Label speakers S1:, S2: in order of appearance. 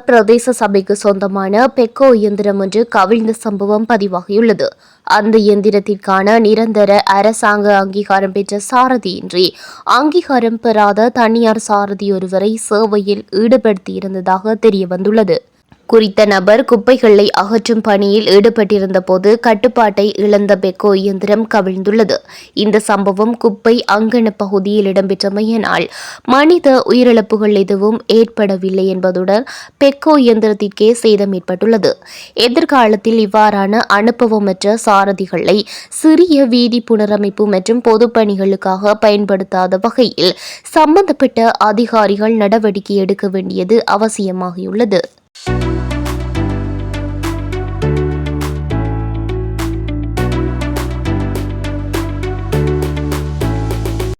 S1: பிரதேச சபைக்கு சொந்தமான பெக்கோ இயந்திரம் ஒன்று கவிழ்ந்த சம்பவம் பதிவாகியுள்ளது. அந்த இயந்திரத்திற்கான நிரந்தர அரசாங்க அங்கீகாரம் பெற்ற சாரதியின்றி அங்கீகாரம் பெறாத தனியார் சாரதி ஒருவரை சேவையில் ஈடுபடுத்தியிருந்ததாக தெரியவந்துள்ளது. குறித்த நபர் குப்பைகளை அகற்றும் பணியில் ஈடுபட்டிருந்த போது கட்டுப்பாட்டை இழந்த பெக்கோ இயந்திரம் கவிழ்ந்துள்ளது. இந்த சம்பவம் குப்பை அங்கண பகுதியில் இடம்பெற்றமையினால் மனித உயிரிழப்புகள் எதுவும் ஏற்படவில்லை என்பதுடன் பெக்கோ இயந்திரத்திற்கே சேதம் ஏற்பட்டுள்ளது. எதிர்காலத்தில் இவ்வாறான அனுபவமற்ற சாரதிகளை சிறிய வீதி புனரமைப்பு மற்றும் பொதுப்பணிகளுக்காக பயன்படுத்தாத வகையில் சம்பந்தப்பட்ட அதிகாரிகள் நடவடிக்கை எடுக்க வேண்டியது அவசியமாகியுள்ளது.